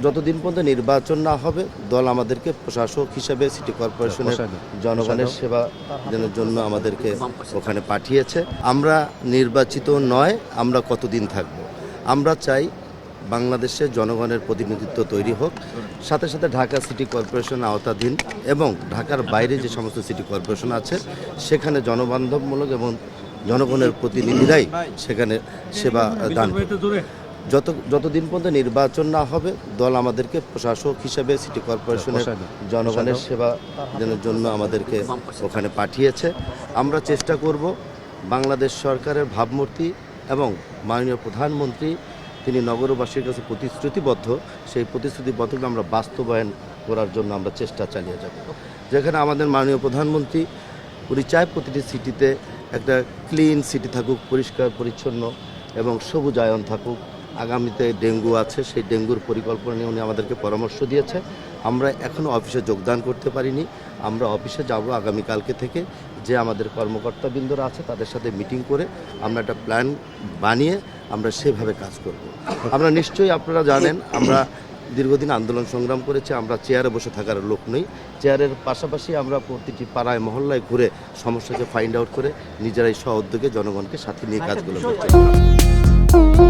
যতদিন পর্যন্ত নির্বাচন না হবে দল আমাদেরকে প্রশাসক হিসেবে সিটি কর্পোরেশনের জনগণের সেবা জন্য আমাদেরকে ওখানে পাঠিয়েছে। আমরা নির্বাচিত নয়, আমরা কতদিন থাকব। আমরা চাই বাংলাদেশে জনগণের প্রতিনিধিত্ব তৈরি হোক, সাথে সাথে ঢাকা সিটি কর্পোরেশন আওতাধীন এবং ঢাকার বাইরে যে সমস্ত সিটি কর্পোরেশন আছে সেখানে জনবান্ধবমূলক এবং জনগণের প্রতিনিধিরাই সেখানে সেবা দান করবে। যতদিন পর্যন্ত নির্বাচন না হবে দল আমাদেরকে প্রশাসক হিসেবে সিটি কর্পোরেশনের জনগণের সেবা জন্য আমাদেরকে ওখানে পাঠিয়েছে। আমরা চেষ্টা করব বাংলাদেশ সরকারের ভাবমূর্তি এবং মাননীয় প্রধানমন্ত্রী তিনি নগরবাসীর কাছে প্রতিশ্রুতিবদ্ধ, সেই প্রতিশ্রুতিবদ্ধকে আমরা বাস্তবায়ন করার জন্য আমরা চেষ্টা চালিয়ে যাব। যেখানে আমাদের মাননীয় প্রধানমন্ত্রী উনি চায় প্রতিটি সিটিতে একটা ক্লিন সিটি থাকুক, পরিষ্কার পরিচ্ছন্ন এবং সবুজায়ন থাকুক। আগামীতে ডেঙ্গু আছে, সেই ডেঙ্গুর পরিকল্পনা নিয়ে উনি আমাদেরকে পরামর্শ দিয়েছে। আমরা এখনও অফিসে যোগদান করতে পারিনি, আমরা অফিসে যাব আগামীকালকে থেকে। যে আমাদের কর্মকর্তাবৃন্দরা আছে তাদের সাথে মিটিং করে আমরা একটা প্ল্যান বানিয়ে আমরা সেভাবে কাজ করব। আমরা নিশ্চয়ই আপনারা জানেন আমরা দীর্ঘদিন আন্দোলন সংগ্রাম করেছি, আমরা চেয়ারে বসে থাকার লোক নই। চেয়ারের পাশাপাশি আমরা প্রতিটি পাড়ায় মহল্লায় ঘুরে সমস্যাকে ফাইন্ড আউট করে নিজেরাই স্ব উদ্যোগে জনগণকে সাথে নিয়ে কাজগুলো করছি।